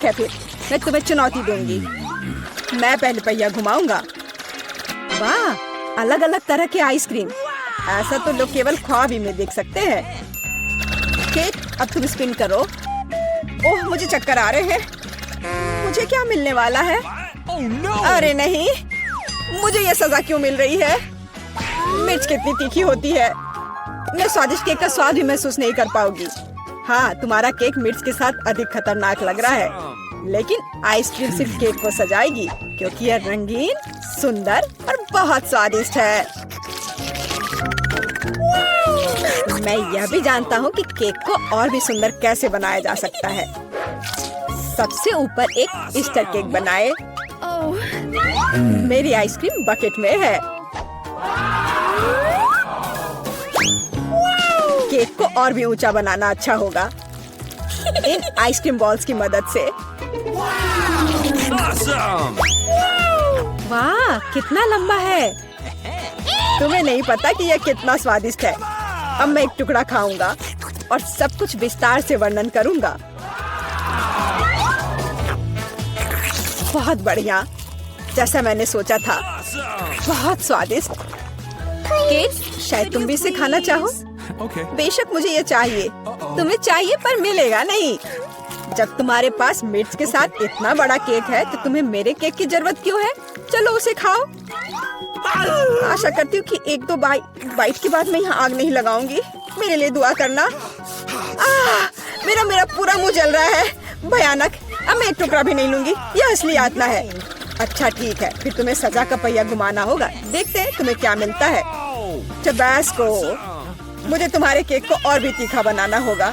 है फिर मैं तुम्हें चुनौती दूंगी। मैं पहले पहिया घुमाऊंगा। वाह, अलग अलग तरह के आइसक्रीम। ऐसा तो लोग केवल ख्वाब ही में देख सकते हैं। केक, अब तुम स्पिन करो। ओह, मुझे चक्कर आ रहे हैं। मुझे क्या मिलने वाला है? अरे नहीं, मुझे ये सजा क्यों मिल रही है? मिर्च कितनी तीखी होती है। मैं स्वादिष्ट केक का स्वाद भी महसूस नहीं कर पाऊंगी। हाँ, तुम्हारा केक मिर्च के साथ अधिक खतरनाक लग रहा है, लेकिन आइसक्रीम सिर्फ केक को सजाएगी क्योंकि यह रंगीन, सुंदर और बहुत स्वादिष्ट है। मैं यह भी जानता हूँ कि केक को और भी सुंदर कैसे बनाया जा सकता है। सबसे ऊपर एक ईस्टर केक बनाए। मेरी आइसक्रीम बकेट में है। केक को और भी ऊंचा बनाना अच्छा होगा इन आइसक्रीम बॉल्स की मदद से। वाह, कितना लंबा है। तुम्हें नहीं पता कि यह कितना स्वादिष्ट है। अब मैं एक टुकड़ा खाऊंगा और सब कुछ विस्तार से वर्णन करूंगा। बहुत बढ़िया, जैसा मैंने सोचा था। बहुत स्वादिष्ट केक। शायद तुम भी इसे खाना चाहो। बेशक मुझे ये चाहिए। तुम्हें चाहिए पर मिलेगा नहीं। जब तुम्हारे पास मिर्च के साथ इतना बड़ा केक है तो तुम्हें मेरे केक की जरूरत क्यों है? चलो उसे खाओ। आशा करती हूँ कि एक दो बाइट के बाद मैं यहाँ आग नहीं लगाऊंगी। मेरे लिए दुआ करना। मेरा पूरा मुंह जल रहा है। भयानक। अब मैं एक टुकड़ा भी नहीं लूंगी। यह असली यातना है। अच्छा ठीक है, फिर तुम्हें सजा का पहिया घुमाना होगा। देखते हैं तुम्हें क्या मिलता है। टबैस्को। मुझे तुम्हारे केक को और भी तीखा बनाना होगा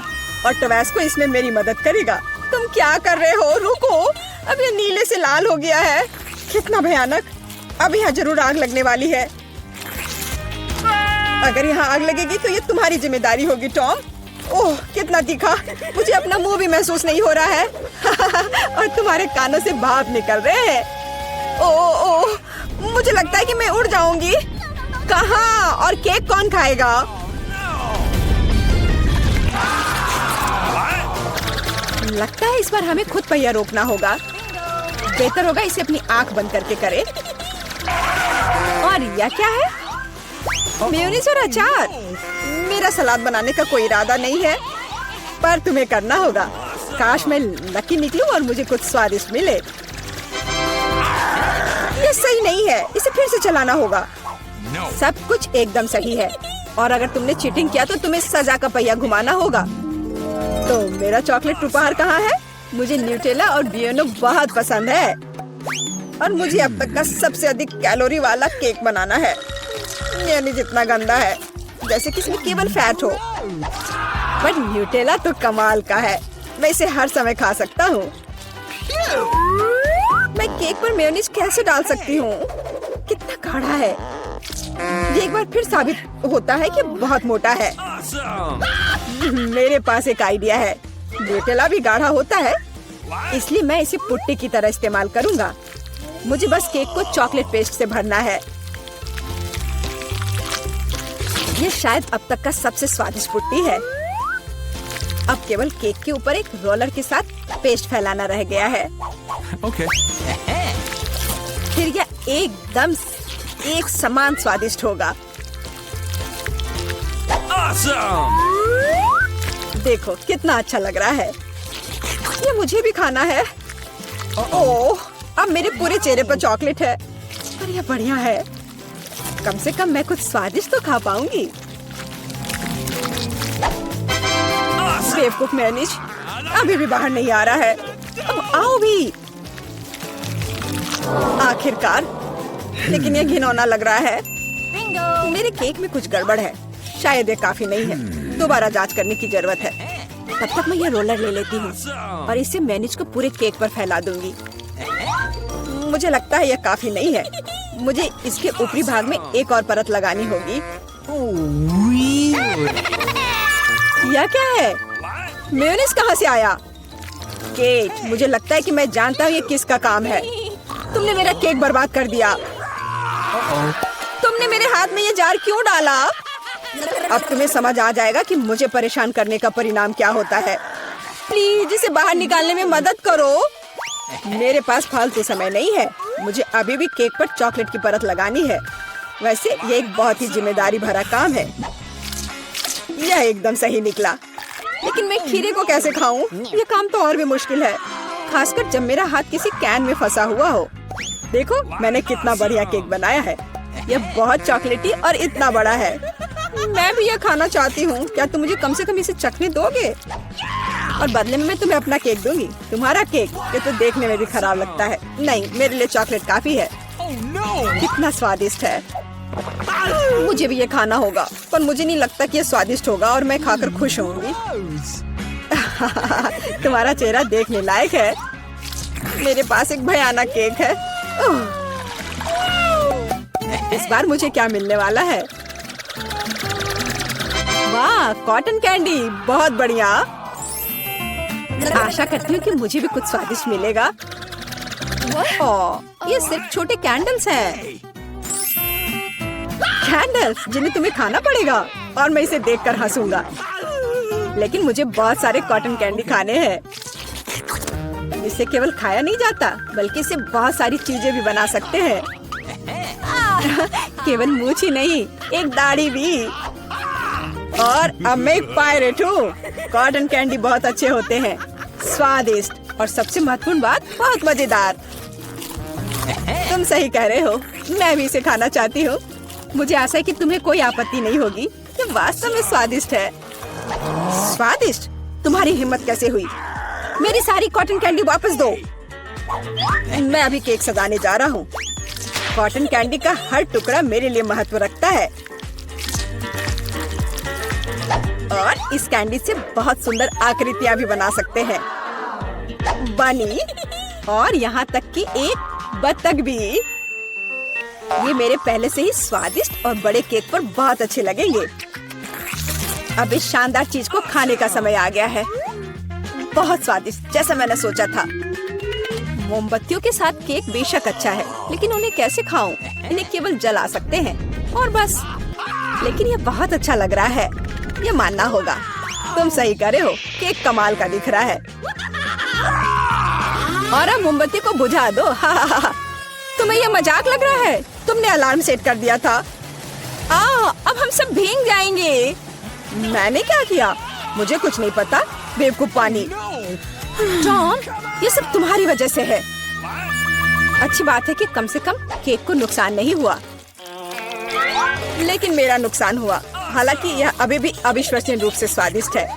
और टबैस्को इसमें मेरी मदद करेगा। तुम क्या कर रहे हो? रुको, अब ये नीले से लाल हो गया है। कितना भयानक। अब यहाँ जरूर आग लगने वाली है। अगर यहाँ आग लगेगी तो ये तुम्हारी जिम्मेदारी होगी टॉम। ओह, कितना तीखा। मुझे अपना मुंह भी महसूस नहीं हो रहा है और तुम्हारे कानों से भाप निकल रहे हैं। ओह, मुझे लगता है कि मैं उड़ जाऊंगी। कहाँ? और केक कौन खाएगा? लगता है इस बार हमें खुद पहिया रोकना होगा। बेहतर होगा इसे अपनी आंख बंद करके करे। और यह क्या है? मेयोनीज और अचार। मेरा सलाद बनाने का कोई इरादा नहीं है, पर तुम्हें करना होगा। काश मैं लकी निकलूं और मुझे कुछ स्वादिष्ट मिले। ये सही नहीं है, इसे फिर से चलाना होगा। सब कुछ एकदम सही है और अगर तुमने चीटिंग किया तो तुम्हें सजा का पहिया घुमाना होगा। तो मेरा चॉकलेट उपहार कहाँ है? मुझे न्यूटेला और बियोनो बहुत पसंद है और मुझे अब तक का सबसे अधिक कैलोरी वाला केक बनाना है। यानी जितना गंदा है, जैसे कि इसमें केवल फैट हो। पर न्यूटेला तो कमाल का है। मैं इसे हर समय खा सकता हूँ। मैं केक पर मेयोनीज कैसे डाल सकती हूँ? कितना गाढ़ा है। ये एक बार फिर साबित होता है कि बहुत मोटा है। मेरे पास एक आइडिया है। न्यूटेला भी गाढ़ा होता है, इसलिए मैं इसे पुट्टी की तरह इस्तेमाल करूंगा। मुझे बस केक को चॉकलेट पेस्ट से भरना है। ये शायद अब तक का सबसे स्वादिष्ट पुट्टी है। अब केवल केक के ऊपर एक रोलर के साथ पेस्ट फैलाना रह गया है। फिर यह एकदम एक समान स्वादिष्ट होगा। देखो कितना अच्छा लग रहा है। ये मुझे भी खाना है। ओह, अब मेरे पूरे चेहरे पर चॉकलेट है। पर यह बढ़िया है। कम से कम मैं कुछ स्वादिष्ट तो खा पाऊंगी। बेवकूफ मेयोनीज अभी भी बाहर नहीं आ रहा है। अब आओ भी। आखिरकार, लेकिन यह घिनौना लग रहा है। मेरे केक में कुछ गड़बड़ है। शायद ये काफी नहीं है। दोबारा जांच करने की जरूरत है। तब तक मैं यह रोलर ले लेती हूँ और इसे मेयोनीज को पूरे केक पर फैला दूंगी। मुझे लगता है यह काफी नहीं है। मुझे इसके ऊपरी भाग में एक और परत लगानी होगी। यह क्या है? मेयोनीज कहाँ से आया? केक, मुझे लगता है कि मैं जानता हूँ ये किसका काम है। तुमने मेरा केक बर्बाद कर दिया। तुमने मेरे हाथ में ये जार क्यों डाला? अब तुम्हें समझ आ जाएगा कि मुझे परेशान करने का परिणाम क्या होता है। प्लीज इसे बाहर निकालने में मदद करो। मेरे पास फालतू समय नहीं है। मुझे अभी भी केक पर चॉकलेट की परत लगानी है। वैसे ये एक बहुत ही जिम्मेदारी भरा काम है। यह एकदम सही निकला, लेकिन मैं खीरे को कैसे खाऊं? ये काम तो और भी मुश्किल है, खासकर जब मेरा हाथ किसी कैन में फंसा हुआ हो। देखो मैंने कितना बढ़िया केक बनाया है। यह बहुत चॉकलेटी और इतना बड़ा है। मैं भी यह खाना चाहती हूँ। क्या तुम मुझे कम से कम इसे चखने दोगे? और बदले में मैं तुम्हें अपना केक दूंगी। तुम्हारा केक ये तो देखने में भी खराब लगता है। नहीं, मेरे लिए चॉकलेट काफी है। कितना स्वादिष्ट है। मुझे भी ये खाना होगा, पर मुझे नहीं लगता कि ये स्वादिष्ट होगा और मैं खाकर खुश होंगी। तुम्हारा चेहरा देखने लायक है। मेरे पास एक भयानक केक है। इस बार मुझे क्या मिलने वाला है? वाह, कॉटन कैंडी, बहुत बढ़िया। आशा करती हूँ कि मुझे भी कुछ स्वादिष्ट मिलेगा। ओह, ये सिर्फ छोटे कैंडल्स हैं। कैंडल्स जिन्हें तुम्हें खाना पड़ेगा और मैं इसे देखकर हंसूंगा। लेकिन मुझे बहुत सारे कॉटन कैंडी खाने हैं। इसे केवल खाया नहीं जाता, बल्कि इसे बहुत सारी चीजें भी बना सकते हैं। केवल मूंछ ही नहीं, एक दाढ़ी भी। और अब मैं एक पायरेट हूँ। कॉटन कैंडी बहुत अच्छे होते हैं, स्वादिष्ट और सबसे महत्वपूर्ण बात, बहुत मजेदार। तुम सही कह रहे हो, मैं भी इसे खाना चाहती हूँ। मुझे आशा है कि तुम्हें कोई आपत्ति नहीं होगी। ये वास्तव में स्वादिष्ट है। स्वादिष्ट? तुम्हारी हिम्मत कैसे हुई? मेरी सारी कॉटन कैंडी वापस दो। मैं अभी केक सजाने जा रहा हूँ। कॉटन कैंडी का हर टुकड़ा मेरे लिए महत्व रखता है। और इस कैंडी से बहुत सुंदर आकृतियाँ भी बना सकते हैं। बनी, और यहाँ तक कि एक बत्तख भी। ये मेरे पहले से ही स्वादिष्ट और बड़े केक पर बहुत अच्छे लगेंगे। अब इस शानदार चीज को खाने का समय आ गया है। बहुत स्वादिष्ट, जैसा मैंने सोचा था। मोमबत्तियों के साथ केक बेशक अच्छा है, लेकिन उन्हें कैसे खाऊं? इन्हें केवल जला सकते हैं और बस। लेकिन ये बहुत अच्छा लग रहा है, ये मानना होगा। तुम सही कह रहे हो, केक कमाल का दिख रहा है। और अब मोमबत्ती को बुझा दो। तुम्हें ये मजाक लग रहा है? तुमने अलार्म सेट कर दिया था। अब हम सब भीग जाएंगे। मैंने क्या किया? मुझे कुछ नहीं पता, बेवकूफ पानी। जॉन, ये सब तुम्हारी वजह से है। अच्छी बात है कि कम से कम केक को नुकसान नहीं हुआ, लेकिन मेरा नुकसान हुआ। हालांकि यह अभी भी अविश्वसनीय रूप से स्वादिष्ट है।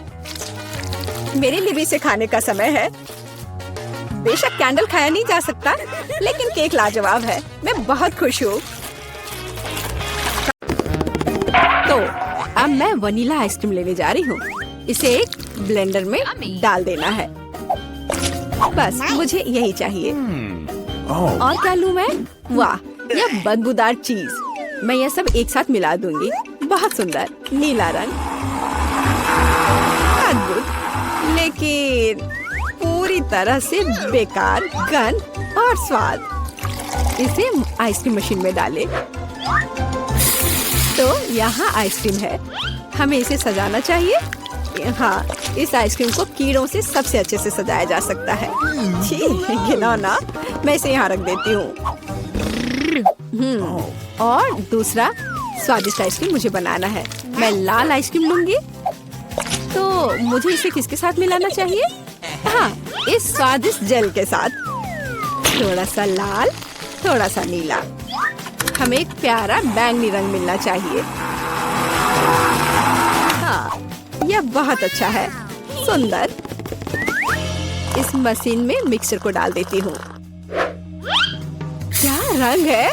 मेरे लिए भी इसे खाने का समय है। बेशक कैंडल खाया नहीं जा सकता, लेकिन केक लाजवाब है। मैं बहुत खुश हूँ। तो अब मैं वनीला आइसक्रीम लेने जा रही हूँ। इसे एक ब्लेंडर में डाल देना है। बस मुझे यही चाहिए। और क्या लूँ मैं? वाह, यह बदबूदार चीज। मैं यह सब एक साथ मिला दूंगी। बहुत सुंदर नीला रंग, अद्भुत, लेकिन पूरी तरह से बेकार गंध और स्वाद। इसे आइसक्रीम मशीन में डालें। तो यहाँ आइसक्रीम है। हमें इसे सजाना चाहिए। हाँ, इस आइसक्रीम को कीड़ों से सबसे अच्छे से सजाया जा सकता है। छी, घिनौना। मैं इसे यहाँ रख देती हूँ। और दूसरा स्वादिष्ट आइसक्रीम मुझे बनाना है। मैं लाल आइसक्रीम लूंगी। तो मुझे इसे किसके साथ मिलाना चाहिए? हाँ, इस स्वादिष्ट जेल के साथ। थोड़ा सा लाल, थोड़ा सा नीला। हमें एक प्यारा बैंगनी रंग मिलना चाहिए। हाँ, यह बहुत अच्छा है, सुंदर। इस मशीन में मिक्सर को डाल देती हूँ। क्या रंग है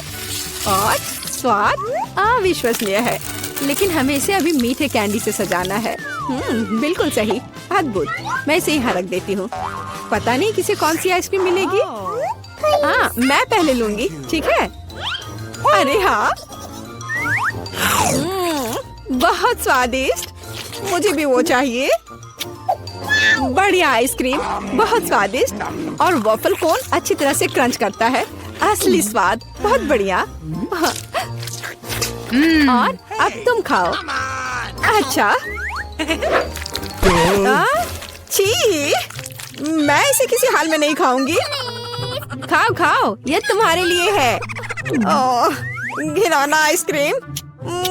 और स्वाद अविश्वसनीय है। लेकिन हमें इसे अभी मीठे कैंडी से सजाना है। बिल्कुल सही, अद्भुत। मैं इसे यहाँ रख देती हूँ। पता नहीं किसे कौन सी आइसक्रीम मिलेगी। हाँ, मैं पहले लूंगी, ठीक है? अरे हाँ, बहुत स्वादिष्ट। मुझे भी वो चाहिए। बढ़िया आइसक्रीम, बहुत स्वादिष्ट। और वॉफल कोन अच्छी तरह से क्रंच करता है। असली स्वाद, बहुत बढ़िया। और अब तुम खाओ। अच्छा। छी, मैं इसे किसी हाल में नहीं खाऊंगी। खाओ खाओ, ये तुम्हारे लिए है। ओह, घिनौना आइसक्रीम,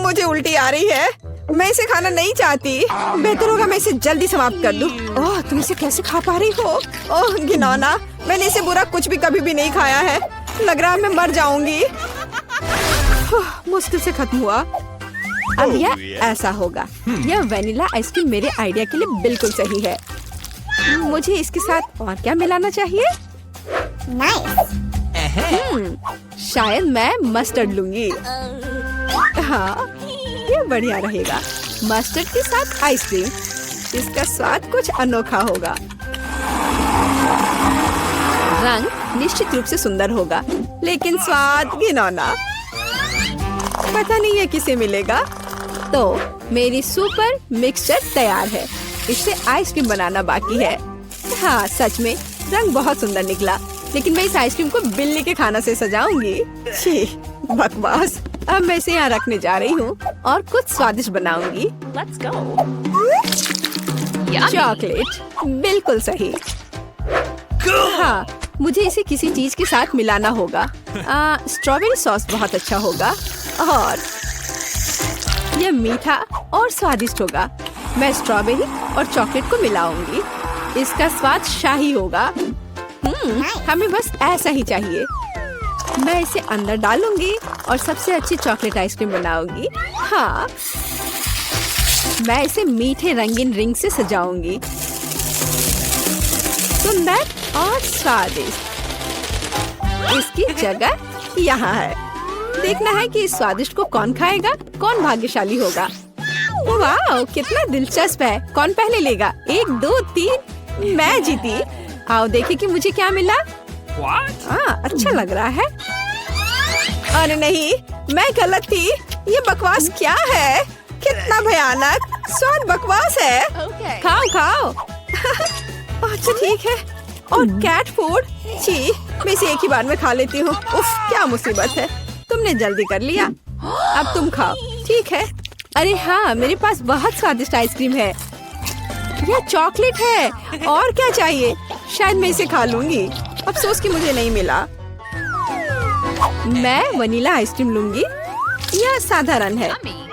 मुझे उल्टी आ रही है। मैं इसे खाना नहीं चाहती। बेहतर होगा मैं इसे जल्दी समाप्त कर दूं। ओह, तुम इसे कैसे खा पा रही हो? ओह घिनौना, मैंने इसे बुरा कुछ भी कभी भी नहीं खाया है। लग रहा है मैं मर जाऊंगी। मुश्किल से खत्म हुआ। अब यह ऐसा होगा। यह वेनिला आइसक्रीम मेरे आइडिया के लिए बिल्कुल सही है। मुझे इसके साथ और क्या मिलाना चाहिए? शायद मैं मस्टर्ड लूंगी। हाँ, ये बढ़िया रहेगा। मस्टर्ड के साथ आइसक्रीम, इसका स्वाद कुछ अनोखा होगा। रंग निश्चित रूप से सुंदर होगा, लेकिन स्वाद घिनौना। पता नहीं है किसे मिलेगा। तो मेरी सुपर मिक्सचर तैयार है। इससे आइसक्रीम बनाना बाकी है। हाँ, सच में रंग बहुत सुंदर निकला, लेकिन मैं इस आइसक्रीम को बिल्ली के खाना से सजाऊंगी। छी, बकवास। अब मैं इसे यहाँ रखने जा रही हूँ और कुछ स्वादिष्ट बनाऊंगी। चॉकलेट, बिल्कुल सही। हाँ, मुझे इसे किसी चीज के साथ मिलाना होगा। स्ट्रॉबेरी सॉस बहुत अच्छा होगा और यह मीठा और स्वादिष्ट होगा। मैं स्ट्रॉबेरी और चॉकलेट को मिलाऊंगी। इसका स्वाद शाही होगा। हमें बस ऐसा ही चाहिए। मैं इसे अंदर डालूंगी और सबसे अच्छी चॉकलेट आइसक्रीम बनाऊंगी। हाँ, मैं इसे मीठे रंगीन रिंग से सजाऊंगी। सुंदर और स्वादिष्ट। इसकी जगह यहाँ है। देखना है कि इस स्वादिष्ट को कौन खाएगा, कौन भाग्यशाली होगा। वाह, कितना दिलचस्प है। कौन पहले लेगा? 1 2 3, मैं जीती। आओ देखें कि मुझे क्या मिला। अच्छा लग रहा है। अरे नहीं, मैं गलत थी। ये बकवास क्या है? कितना भयानक स्वाद बकवास है। खाओ खाओ। अच्छा ठीक है। और कैट फूड, छी, मैं इसे एक ही बार में खा लेती हूँ। उफ, क्या मुसीबत है। तुमने जल्दी कर लिया। अब तुम खाओ। ठीक है। अरे हाँ, मेरे पास बहुत स्वादिष्ट आइसक्रीम है। यह चॉकलेट है। और क्या चाहिए? शायद मैं इसे खा लूंगी। अफसोस कि मुझे नहीं मिला। मैं वनीला आइसक्रीम लूंगी। यह साधारण है,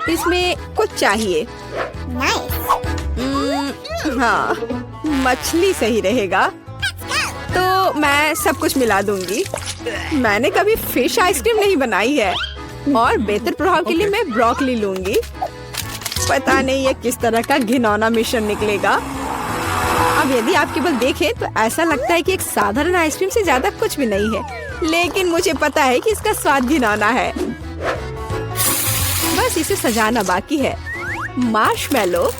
इसमें कुछ चाहिए। हाँ, मछली सही रहेगा। तो मैं सब कुछ मिला दूंगी। मैंने कभी फिश आइसक्रीम नहीं बनाई है और बेहतर प्रभाव के लिए मैं ब्रोकली लूंगी। पता नहीं ये किस तरह का घिनौना मिश्रण निकलेगा। अब यदि आप केवल देखें तो ऐसा लगता है कि एक साधारण आइसक्रीम से ज्यादा कुछ भी नहीं है, लेकिन मुझे पता है कि इसका स्वाद घिनौना है। बस इसे सजाना बाकी है। मार्शमेलो,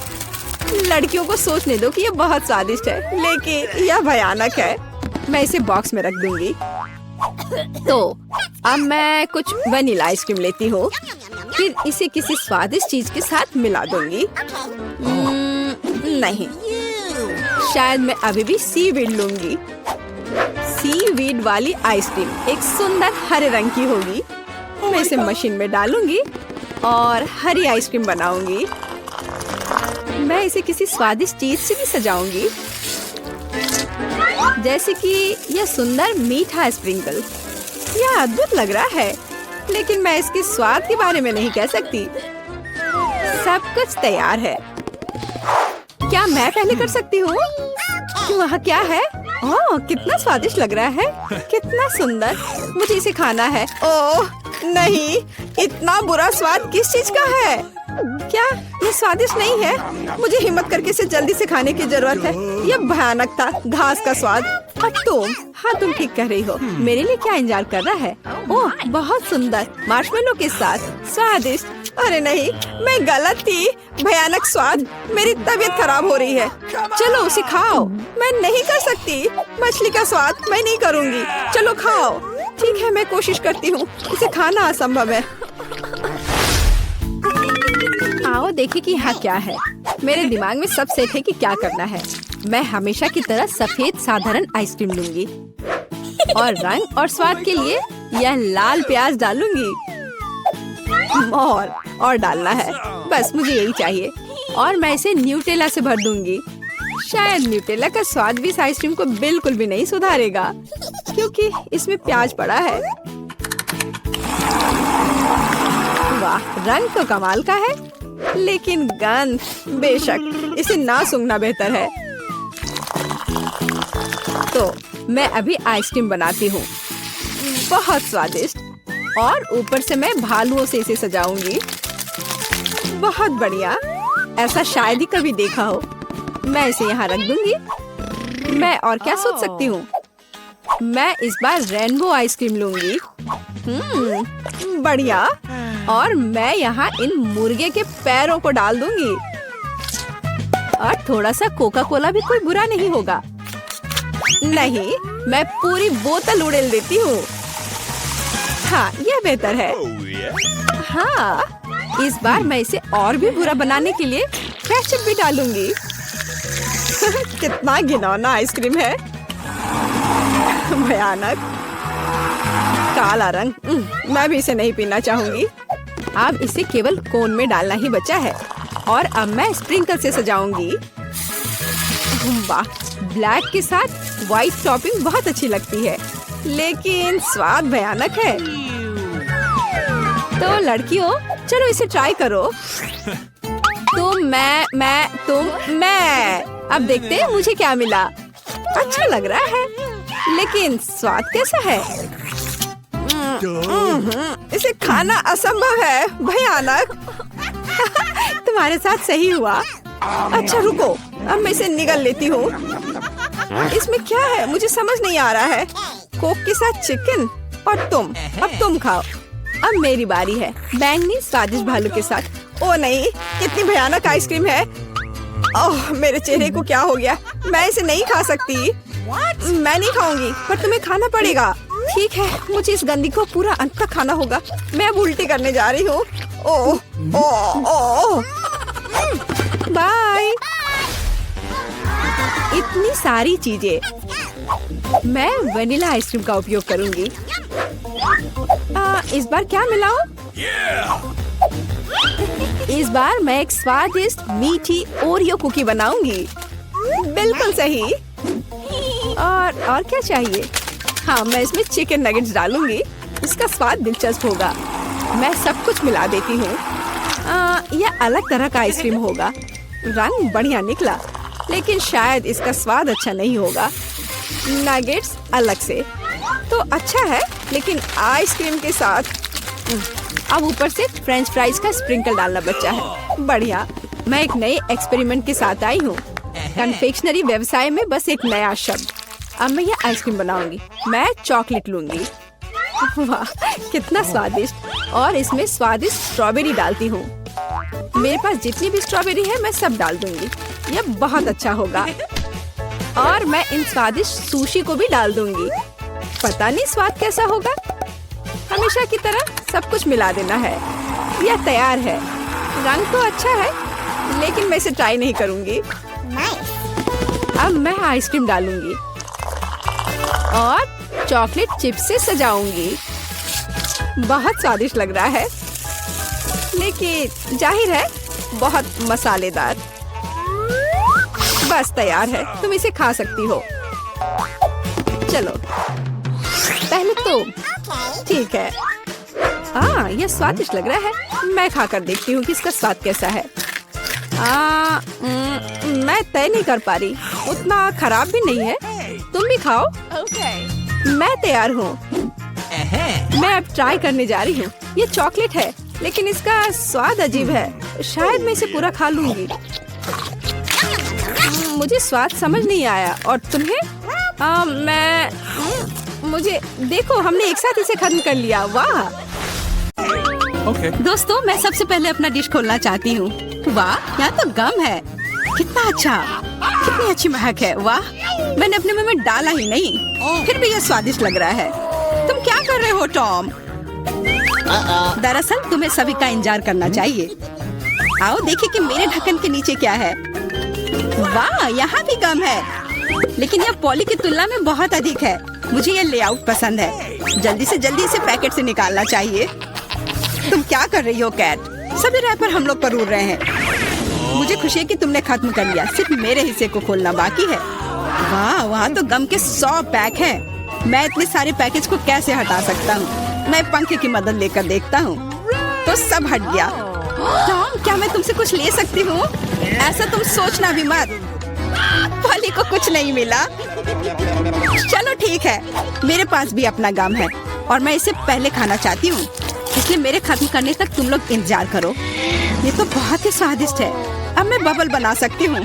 लड़कियों को सोचने दो कि यह बहुत स्वादिष्ट है, लेकिन यह भयानक है। मैं इसे बॉक्स में रख दूंगी। तो अब मैं कुछ वनीला आइसक्रीम लेती हूँ, फिर इसे किसी स्वादिष्ट चीज के साथ मिला दूंगी। नहीं, शायद मैं अभी भी सीवीड लूंगी। सीवीड वाली आइसक्रीम एक सुंदर हरे रंग की होगी। मैं इसे मशीन में डालूंगी और हरी आइसक्रीम बनाऊंगी। मैं इसे किसी स्वादिष्ट चीज से भी सजाऊंगी, जैसे कि यह सुंदर मीठा स्प्रिंकल। यह अद्भुत लग रहा है, लेकिन मैं इसके स्वाद के बारे में नहीं कह सकती। सब कुछ तैयार है। क्या मैं पहले कर सकती हूँ? वहाँ क्या है? ओह, कितना स्वादिष्ट लग रहा है। कितना सुंदर। मुझे इसे खाना है। ओह नहीं, इतना बुरा स्वाद किस चीज का है? क्या ये स्वादिष्ट नहीं है? मुझे हिम्मत करके इसे जल्दी से खाने की जरूरत है। यह भयानक था, घास का स्वाद। और तुम? हाँ, तुम ठीक कह रही हो। मेरे लिए क्या इंतजार कर रहा है? ओह, बहुत सुंदर मार्शमेलो के साथ स्वादिष्ट। अरे नहीं, मैं गलत थी। भयानक स्वाद। मेरी तबीयत खराब हो रही है। चलो उसे खाओ। मैं नहीं कर सकती। मछली का स्वाद मैं नहीं करूँगी। चलो खाओ। ठीक है, मैं कोशिश करती हूँ। इसे खाना असंभव है। आओ देखें कि यहाँ क्या है। मेरे दिमाग में सब सेट है कि क्या करना है। मैं हमेशा की तरह सफेद साधारण आइसक्रीम लूंगी और रंग और स्वाद के लिए यह लाल प्याज डालूंगी। और डालना है, बस मुझे यही चाहिए। और मैं इसे न्यूटेला से भर दूंगी। शायद न्यूटेला का स्वाद भी इस आइसक्रीम को बिल्कुल भी नहीं सुधारेगा। क्योंकि इसमें प्याज पड़ा है। वाह, रंग तो कमाल का है, लेकिन गंध, बेशक इसे ना सूंघना बेहतर है। तो मैं अभी आइसक्रीम बनाती हूँ, बहुत स्वादिष्ट। और ऊपर से मैं भालुओं से इसे सजाऊंगी। बहुत बढ़िया, ऐसा शायद ही कभी देखा हो। मैं इसे यहाँ रख दूंगी। मैं और क्या सोच सकती हूँ? मैं इस बार रेनबो आइसक्रीम लूंगी। बढ़िया। और मैं यहाँ इन मुर्गे के पैरों को डाल दूंगी। और थोड़ा सा कोका कोला भी कोई बुरा नहीं होगा। नहीं, मैं पूरी बोतल उड़ेल देती हूँ। हाँ, यह बेहतर है। हाँ, इस बार मैं इसे और भी बुरा बनाने के लिए केचप भी डालूंगी। कितना घिनौना आइसक्रीम है, भयानक काला रंग। मैं भी इसे नहीं पीना चाहूंगी। अब इसे केवल कोन में डालना ही बचा है। और अब मैं स्प्रिंकल से सजाऊंगी। वाह, ब्लैक के साथ व्हाइट टॉपिंग बहुत अच्छी लगती है, लेकिन स्वाद भयानक है। तो लड़कियों, चलो इसे ट्राई करो। तुम, मैं। अब देखते हैं मुझे क्या मिला। अच्छा लग रहा है, लेकिन स्वाद कैसा है? इसे खाना असंभव है, भयानक। तुम्हारे साथ सही हुआ। अच्छा रुको, अब मैं इसे निगल लेती हूँ। इसमें क्या है मुझे समझ नहीं आ रहा है। कोक के साथ चिकन। और अब तुम खाओ। अब मेरी बारी है, बैंगनी स्वादिष्ट भालू के साथ। ओ नहीं, कितनी भयानक आइसक्रीम है। ओह, मेरे चेहरे को क्या हो गया? मैं इसे नहीं खा सकती। मैं नहीं खाऊंगी, पर तुम्हें खाना पड़ेगा। ठीक है, मुझे इस गंदी को पूरा अंत तक खाना होगा। मैं अब उल्टी करने जा रही हूँ। ओह, बाय। इतनी सारी चीजें। मैं वनीला आइसक्रीम का उपयोग करूंगी। इस बार क्या मिलाऊं? इस बार मैं एक स्वादिष्ट मीठी ओरियो कुकी बनाऊंगी। बिल्कुल सही। और क्या चाहिए? हाँ, मैं इसमें चिकन नगेट्स डालूंगी। इसका स्वाद दिलचस्प होगा। मैं सब कुछ मिला देती हूँ। यह अलग तरह का आइसक्रीम होगा। रंग बढ़िया निकला, लेकिन शायद इसका स्वाद अच्छा नहीं होगा। नगेट्स अलग से तो अच्छा है, लेकिन आइसक्रीम के साथ। अब ऊपर से फ्रेंच फ्राइज का स्प्रिंकल डालना बचा है। बढ़िया। मैं एक नए एक्सपेरिमेंट के साथ आई हूँ। कन्फेक्शनरी व्यवसाय में बस एक नया शब्द। अब मैं ये आइसक्रीम बनाऊंगी। मैं चॉकलेट लूंगी। वाह, कितना स्वादिष्ट। और इसमें स्वादिष्ट स्ट्रॉबेरी डालती हूँ। मेरे पास जितनी भी स्ट्रॉबेरी है मैं सब डाल दूंगी। यह बहुत अच्छा होगा। और मैं इन स्वादिष्ट सुशी को भी डाल दूंगी। पता नहीं स्वाद कैसा होगा। हमेशा की तरह सब कुछ मिला देना है। यह तैयार है। रंग तो अच्छा है, लेकिन मैं इसे ट्राई नहीं करूंगी। अब मैं आइसक्रीम डालूंगी और चॉकलेट चिप्स से सजाऊंगी। बहुत स्वादिष्ट लग रहा है, लेकिन जाहिर है बहुत मसालेदार। बस तैयार है, तुम इसे खा सकती हो। चलो पहले तुम। ठीक है। यह स्वादिष्ट लग रहा है। मैं खाकर देखती हूँ कि इसका स्वाद कैसा है। मैं तय नहीं कर पा रही। उतना खराब भी नहीं है। तुम भी खाओ। मैं तैयार हूँ। मैं अब ट्राई करने जा रही हूँ। ये चॉकलेट है, लेकिन इसका स्वाद अजीब है। शायद मैं इसे पूरा खा लूंगी। मुझे स्वाद समझ नहीं आया। और तुम्हें? मुझे देखो, हमने एक साथ इसे खत्म कर लिया। वाह। दोस्तों, मैं सबसे पहले अपना डिश खोलना चाहती हूँ। वाह, यहाँ तो गम है। कितना अच्छा, कितनी अच्छी महक है। वाह, मैंने अपने मुंह में डाला ही नहीं, फिर भी यह स्वादिष्ट लग रहा है। तुम क्या कर रहे हो टॉम? दरअसल तुम्हें सभी का इंतजार करना चाहिए। आओ देखिए कि मेरे ढक्कन के नीचे क्या है। वाह, यहाँ भी गम है, लेकिन यह पॉली की तुलना में बहुत अधिक है। मुझे ये लेआउट पसंद है। जल्दी से जल्दी इसे पैकेट से निकालना चाहिए। तुम क्या कर रही हो कैट? सभी रैपर हम लोग पर उड़ रहे हैं। मुझे खुशी है कि तुमने खत्म कर लिया। सिर्फ मेरे हिस्से को खोलना बाकी है। वाह, वहाँ तो गम के 100 पैक हैं। मैं इतने सारे पैकेज को कैसे हटा सकता हूँ? मैं पंखे की मदद लेकर देखता हूँ। तो सब हट गया। टॉम, क्या मैं तुमसे कुछ ले सकती हूँ? ऐसा तुम सोचना भी मत। पॉली को कुछ नहीं मिला। चलो ठीक है, मेरे पास भी अपना गम है और मैं इसे पहले खाना चाहती हूँ, इसलिए मेरे खत्म करने तक तुम लोग इंतजार करो। ये तो बहुत ही स्वादिष्ट है। अब मैं बबल बना सकती हूँ।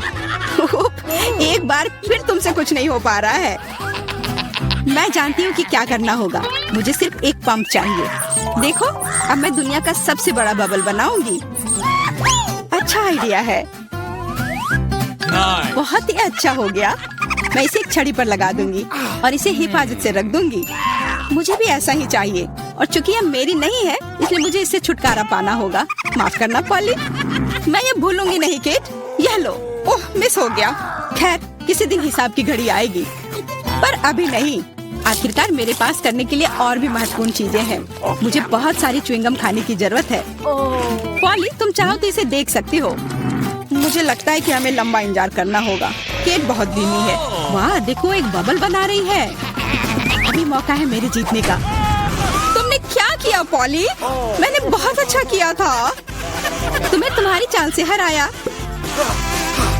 एक बार फिर तुमसे कुछ नहीं हो पा रहा है। मैं जानती हूँ कि क्या करना होगा। मुझे सिर्फ एक पंप चाहिए। देखो, अब मैं दुनिया का सबसे बड़ा बबल बनाऊंगी। अच्छा आइडिया है। बहुत ही अच्छा हो गया। मैं इसे एक छड़ी पर लगा दूंगी और इसे हिफाजत से रख दूंगी। मुझे भी ऐसा ही चाहिए और चूंकि यह मेरी नहीं है इसलिए मुझे इससे छुटकारा पाना होगा। माफ करना पॉली, मैं ये भूलूंगी नहीं केट। यह लो। ओह, मिस हो गया। खैर, किसी दिन हिसाब की घड़ी आएगी, पर अभी नहीं। आखिरकार मेरे पास करने के लिए और भी महत्वपूर्ण चीजें हैं। मुझे बहुत सारी च्युइंगम खाने की जरूरत है। पॉली, तुम चाहो तो इसे देख सकती हो। मुझे लगता है कि हमें लंबा इंतजार करना होगा। केट बहुत धीमी है। वाह, देखो एक बबल बना रही है। अभी मौका है मेरे जीतने का। तुमने क्या किया पॉली? मैंने बहुत अच्छा किया था। तुम्हें तुम्हारी चाल से हराया।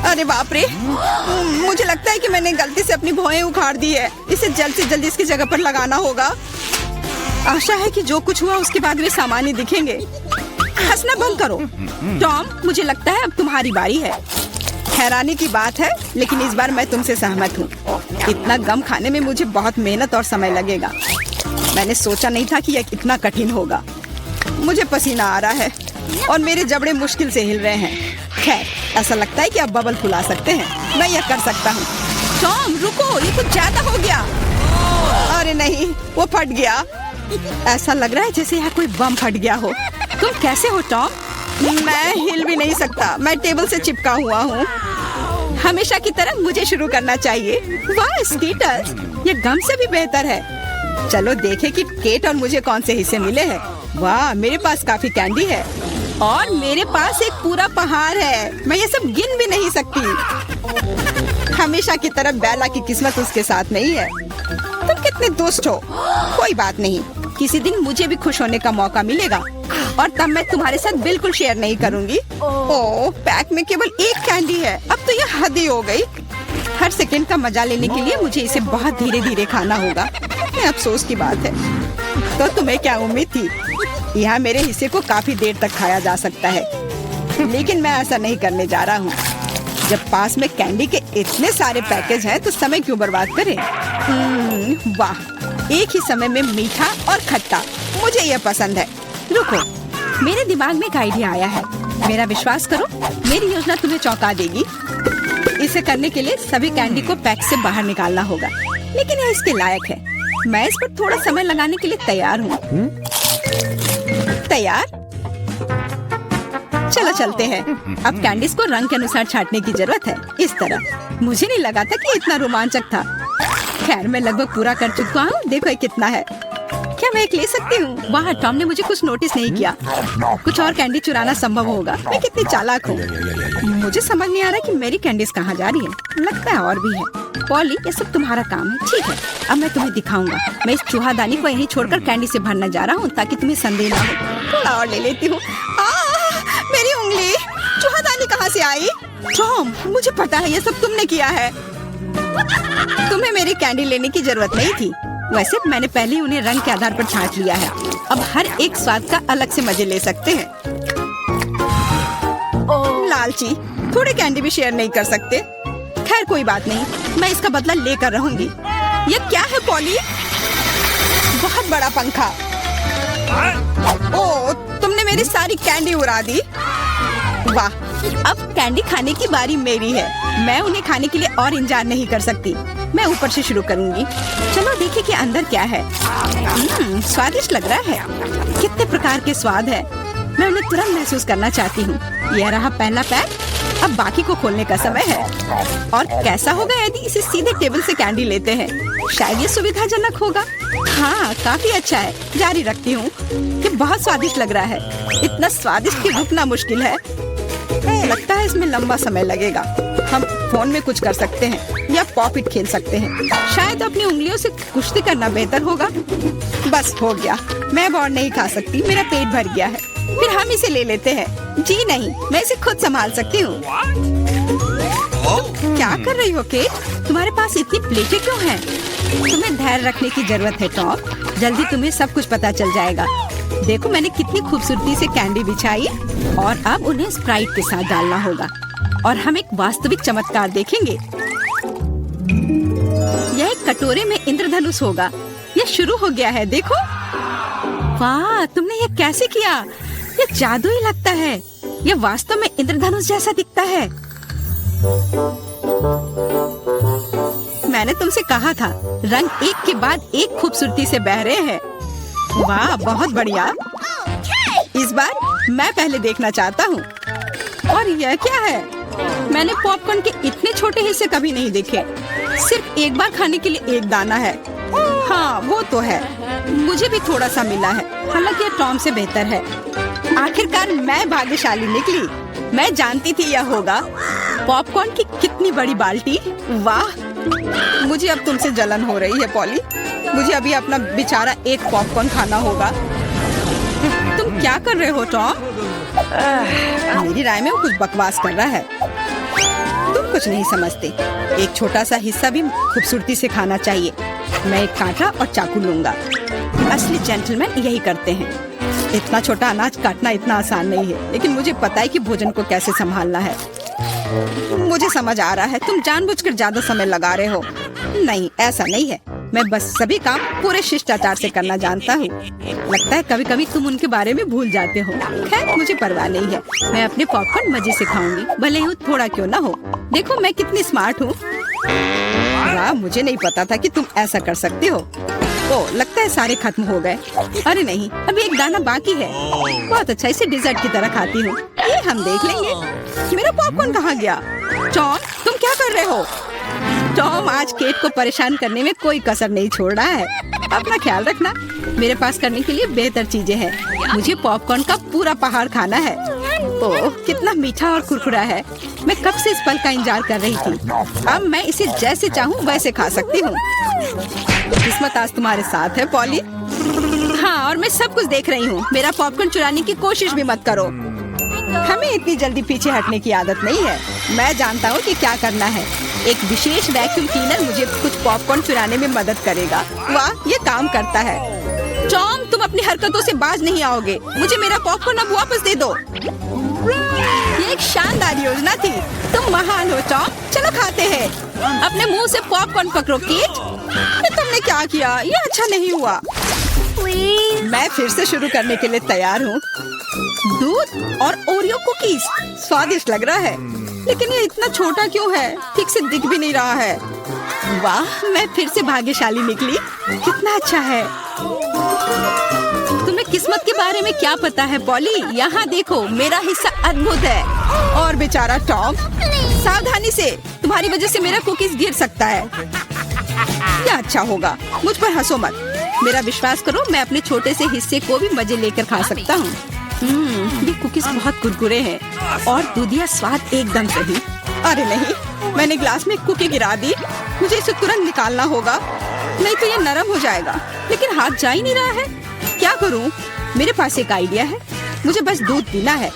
अरे बाप रे, मुझे लगता है कि मैंने गलती से अपनी भौहें उखाड़ दी है। इसे जल्द से जल्द इसकी जगह पर लगाना होगा। आशा है कि जो कुछ हुआ उसके बाद वे सामान्य दिखेंगे। हंसना बंद करो। टॉम, मुझे लगता है अब तुम्हारी बारी है। हैरानी की बात है, लेकिन इस बार मैं तुमसे सहमत हूँ। इतना गम खाने में मुझे बहुत मेहनत और समय लगेगा। मैंने सोचा नहीं था कि यह इतना कठिन होगा। मुझे पसीना आ रहा है और मेरे जबड़े मुश्किल से हिल रहे हैं। खैर, ऐसा लगता है कि अब बबल फुला सकते हैं। मैं यह कर सकता हूँ। टॉम रुको, ये कुछ ज्यादा हो गया। अरे नहीं, वो फट गया। ऐसा लग रहा है जैसे यहाँ कोई बम फट गया हो। तुम कैसे हो टॉम? मैं हिल भी नहीं सकता। मैं टेबल से चिपका हुआ हूँ। हमेशा की तरह मुझे शुरू करना चाहिए। वाह स्कीटर्स, ये गम से भी बेहतर है। चलो देखें कि केट और मुझे कौन से हिस्से मिले हैं। वाह, मेरे पास काफी कैंडी है और मेरे पास एक पूरा पहाड़ है। मैं ये सब गिन भी नहीं सकती। हमेशा की तरह बेला की किस्मत उसके साथ नहीं है। तुम कितने दुष्ट हो। कोई बात नहीं, किसी दिन मुझे भी खुश होने का मौका मिलेगा और तब मैं तुम्हारे साथ बिल्कुल शेयर नहीं करूंगी। ओह, पैक में केवल एक कैंडी है। अब तो यह हद ही हो गई। हर सेकंड का मजा लेने के लिए मुझे इसे बहुत धीरे धीरे खाना होगा। ये अफसोस की बात है। तो तुम्हें क्या उम्मीद थी? यहाँ मेरे हिस्से को काफी देर तक खाया जा सकता है, लेकिन मैं ऐसा नहीं करने जा रहा हूँ। जब पास में कैंडी के इतने सारे पैकेज हैं, तो समय क्यों बर्बाद करें? वाह, एक ही समय में मीठा और खट्टा, मुझे यह पसंद है। रुको, मेरे दिमाग में एक आइडिया आया है। मेरा विश्वास करो, मेरी योजना तुम्हें चौंका देगी। इसे करने के लिए सभी कैंडी को पैक से बाहर निकालना होगा, लेकिन यह इसके लायक है। मैं इस पर थोड़ा समय लगाने के लिए तैयार हूँ। तैयार? चलो चलते हैं। अब कैंडीज को रंग के अनुसार छांटने की जरूरत है। इस तरह। मुझे नहीं लगा था कि इतना रोमांचक था। खैर, मैं लगभग पूरा कर चुका हूँ। देखो ये कितना है। क्या मैं एक ले सकती हूँ? वाह, टॉम ने मुझे कुछ नोटिस नहीं किया। कुछ और कैंडी चुराना संभव होगा। मैं कितनी चालाक हूँ। मुझे समझ नहीं आ रहा कि मेरी कैंडीज कहाँ जा रही है। लगता है और भी है। पॉली, ये सब तुम्हारा काम है। ठीक है, अब मैं तुम्हें दिखाऊंगा। मैं इस चूहादानी को यहीं छोड़कर कैंडी से भरने जा रहा हूँ, ताकि तुम्हें संदेह ना हो। थोड़ा और ले लेती हूँ। मेरी उंगली। चूहादानी कहाँ से आई? टॉम, मुझे पता है ये सब तुमने किया है। तुम्हें मेरी कैंडी लेने की जरूरत नहीं थी। वैसे मैंने पहले ही उन्हें रंग के आधार पर छांट लिया है। अब हर एक स्वाद का अलग से मजे ले सकते हैं। लालची, थोड़े कैंडी भी शेयर नहीं कर सकते। खैर कोई बात नहीं, मैं इसका बदला लेकर रहूंगी। ये क्या है पॉली? बहुत बड़ा पंखा। ओह, तुमने मेरी सारी कैंडी उड़ा दी। वाह, अब कैंडी खाने की बारी मेरी है। मैं उन्हें खाने के लिए और इंतजार नहीं कर सकती। मैं ऊपर से शुरू करूंगी। चलो देखें कि अंदर क्या है। स्वादिष्ट लग रहा है। कितने प्रकार के स्वाद है। मैं उन्हें तुरंत महसूस करना चाहती हूँ। यह रहा पहला पैक। अब बाकी को खोलने का समय है। और कैसा होगा यदि इसे सीधे टेबल से कैंडी लेते हैं? शायद ये सुविधाजनक होगा। हाँ, काफी अच्छा है। जारी रखती हूँ। ये बहुत स्वादिष्ट लग रहा है। इतना स्वादिष्ट कि रुकना मुश्किल है। लगता है इसमें लंबा समय लगेगा। हम फोन में कुछ कर सकते हैं या पॉपिट खेल सकते हैं। शायद अपनी उंगलियों से कुश्ती करना बेहतर होगा। बस हो गया, मैं और नहीं खा सकती, मेरा पेट भर गया है। फिर हम इसे ले लेते हैं। जी नहीं, मैं इसे खुद संभाल सकती हूँ। क्या कर रही हो केट? तुम्हारे पास इतनी प्लेटें क्यों हैं? तुम्हें धैर्य रखने की जरूरत है टॉम, जल्दी तुम्हें सब कुछ पता चल जाएगा। देखो मैंने कितनी खूबसूरती से कैंडी बिछाई और अब उन्हें स्प्राइट के साथ डालना होगा और हम एक वास्तविक चमत्कार देखेंगे। यह एक कटोरे में इंद्रधनुष होगा। यह शुरू हो गया है, देखो। वाह, तुमने ये कैसे किया? ये जादू ही लगता है। यह वास्तव में इंद्रधनुष जैसा दिखता है। मैंने तुमसे कहा था, रंग एक के बाद एक खूबसूरती से बह रहे हैं। वाह, बहुत बढ़िया। इस बार मैं पहले देखना चाहता हूँ। और यह क्या है? मैंने पॉपकॉर्न के इतने छोटे हिस्से कभी नहीं देखे। सिर्फ एक बार खाने के लिए एक दाना है। हाँ, वो तो है। मुझे भी थोड़ा सा मिला है, हालांकि यह टॉम से बेहतर है। आखिरकार मैं भाग्यशाली निकली। मैं जानती थी यह होगा। पॉपकॉर्न की कितनी बड़ी बाल्टी। वाह, मुझे अब तुमसे जलन हो रही है पॉली। मुझे अभी अपना बेचारा एक पॉपकॉर्न खाना होगा। तुम क्या कर रहे हो टॉम? मेरी राय में वो कुछ बकवास कर रहा है। तुम कुछ नहीं समझते। एक छोटा सा हिस्सा भी खूबसूरती से खाना चाहिए। मैं एक कांटा और चाकू लूंगा। असली जेंटलमैन यही करते हैं। इतना छोटा अनाज काटना इतना आसान नहीं है, लेकिन मुझे पता है कि भोजन को कैसे संभालना है। मुझे समझ आ रहा है, तुम जानबूझकर ज्यादा समय लगा रहे हो। नहीं, ऐसा नहीं है। मैं बस सभी काम पूरे शिष्टाचार से करना जानता हूँ। लगता है कभी कभी तुम उनके बारे में भूल जाते हो। खैर, मुझे परवाह नहीं है। मैं अपने पॉपकॉर्न मजे से खाऊंगी, भले ही थोड़ा क्यों ना हो। देखो मैं कितनी स्मार्ट हूँ। वाह, मुझे नहीं पता था कि तुम ऐसा कर सकते हो। ओह, लगता है सारे खत्म हो गए। अरे नहीं, अभी एक दाना बाकी है। बहुत अच्छा, इसे डिजर्ट की तरह खाती हूँ। ये हम देख लेंगे। मेरा पॉपकॉर्न कहाँ गया? टॉम, तुम क्या कर रहे हो? टॉम आज केट को परेशान करने में कोई कसर नहीं छोड़ रहा है। अपना ख्याल रखना। मेरे पास करने के लिए बेहतर चीजें हैं। मुझे पॉपकॉर्न का पूरा पहाड़ खाना है। ओह, कितना मीठा और कुरकुरा है। मैं कब से इस पल का इंतजार कर रही थी। अब मैं इसे जैसे चाहूँ वैसे खा सकती हूँ। किस्मत आज तुम्हारे साथ है पॉली। हाँ, और मैं सब कुछ देख रही हूँ। मेरा पॉपकॉर्न चुराने की कोशिश भी मत करो। हमें इतनी जल्दी पीछे हटने की आदत नहीं है। मैं जानता हूँ कि क्या करना है। एक विशेष वैक्यूम क्लीनर मुझे कुछ पॉपकॉर्न चुराने में मदद करेगा। वाह, ये काम करता है। टॉम, तुम अपनी हरकतों से बाज नहीं आओगे। मुझे मेरा पॉपकॉर्न अब वापस दे दो। ये एक शानदार योजना थी। तुम महान हो टॉम। चलो खाते हैं। अपने मुंह से पॉपकॉर्न पकड़ो केट। तुमने क्या किया? ये अच्छा नहीं हुआ। मैं फिर से शुरू करने के लिए तैयार हूँ। दूध और ओरियो कुकीज स्वादिष्ट लग रहा है, लेकिन ये इतना छोटा क्यों है? ठीक से दिख भी नहीं रहा है। वाह, मैं फिर से भाग्यशाली निकली। कितना अच्छा है। तुम्हें किस्मत के बारे में क्या पता है पॉली? यहाँ देखो, मेरा हिस्सा अद्भुत है। और बेचारा टॉम, सावधानी से, तुम्हारी वजह से मेरा कुकीज गिर सकता है। क्या अच्छा होगा। मुझ पर हंसो मत। मेरा विश्वास करो, मैं अपने छोटे से हिस्से को भी मजे लेकर खा सकता हूँ। ये कुकीज बहुत कुरकुरे हैं और दूधिया स्वाद एकदम सही। अरे नहीं, मैंने ग्लास में कुकी गिरा दी। मुझे इसे तुरंत निकालना होगा, नहीं तो ये नरम हो जाएगा। लेकिन हाथ जा ही नहीं रहा है। क्या करूँ? मेरे पास एक आइडिया है। मुझे बस दूध पीना है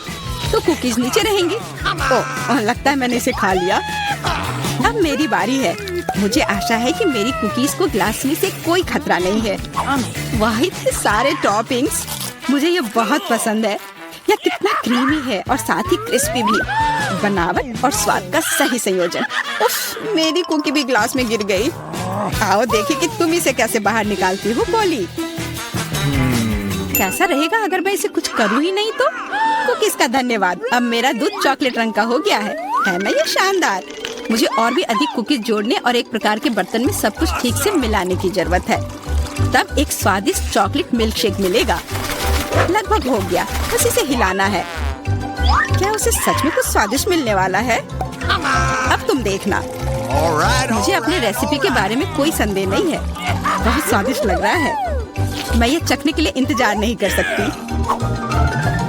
तो कुकीज नीचे रहेंगी। ओह, लगता है मैंने इसे खा लिया। अब मेरी बारी है। मुझे आशा है कि मेरी कुकीज को ग्लास में से कोई खतरा नहीं है। वाह, इतने सारे टॉपिंग्स। मुझे ये बहुत पसंद है। यह कितना क्रीमी है और साथ ही क्रिस्पी भी। बनावट और स्वाद का सही संयोजन। उफ, मेरी कुकी भी ग्लास में गिर गई। आओ देखिए कि तुम इसे कैसे बाहर निकालती हो पॉली। कैसा रहेगा अगर मैं इसे कुछ करूँ ही नहीं तो? कुकीज का धन्यवाद। अब मेरा दूध चॉकलेट रंग का हो गया है ना? ये शानदार। मुझे और भी अधिक कुकीज जोड़ने और एक प्रकार के बर्तन में सब कुछ ठीक से मिलाने की जरूरत है। तब एक स्वादिष्ट चॉकलेट मिल्क शेक मिलेगा। लगभग हो गया, बस इसे हिलाना है। क्या उसे सच में कुछ स्वादिष्ट मिलने वाला है? अब तुम देखना। मुझे अपने रेसिपी के बारे में कोई संदेह नहीं है। बहुत स्वादिष्ट लग रहा है। मैं ये चखने के लिए इंतजार नहीं कर सकती।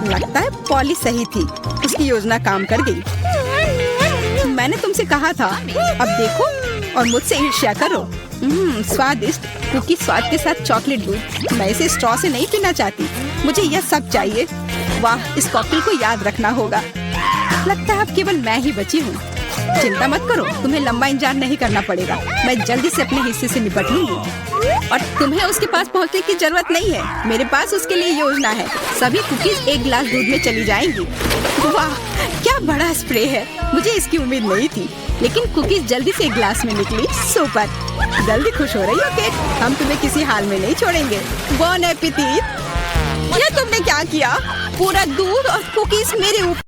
लगता है पॉली सही थी। उसकी योजना काम कर गई। मैंने तुमसे कहा था। अब देखो और मुझसे ईर्ष्या करो। स्वादिष्ट कुकी स्वाद के साथ चॉकलेट दूध। मैं इसे स्ट्रॉ से नहीं पीना चाहती, मुझे यह सब चाहिए। वाह, इस कॉकटेल को याद रखना होगा। लगता है अब केवल मैं ही बची हूँ। चिंता मत करो, तुम्हें लंबा इंतजार नहीं करना पड़ेगा। मैं जल्दी से अपने हिस्से से निपट लूंगी और तुम्हें उसके पास पहुंचने की जरूरत नहीं है। मेरे पास उसके लिए योजना है। सभी कुकीज एक गिलास दूध में चली जाएंगी। वाह, क्या बड़ा स्प्रे है। मुझे इसकी उम्मीद नहीं थी, लेकिन कुकीज जल्दी से एक गिलास में निकली। सुपर, जल्दी खुश हो रही हो केट? हम तुम्हें किसी हाल में नहीं छोड़ेंगे। बॉन एपेटिट। ये तुमने क्या किया? पूरा दूध और कुकीज मेरे ऊपर।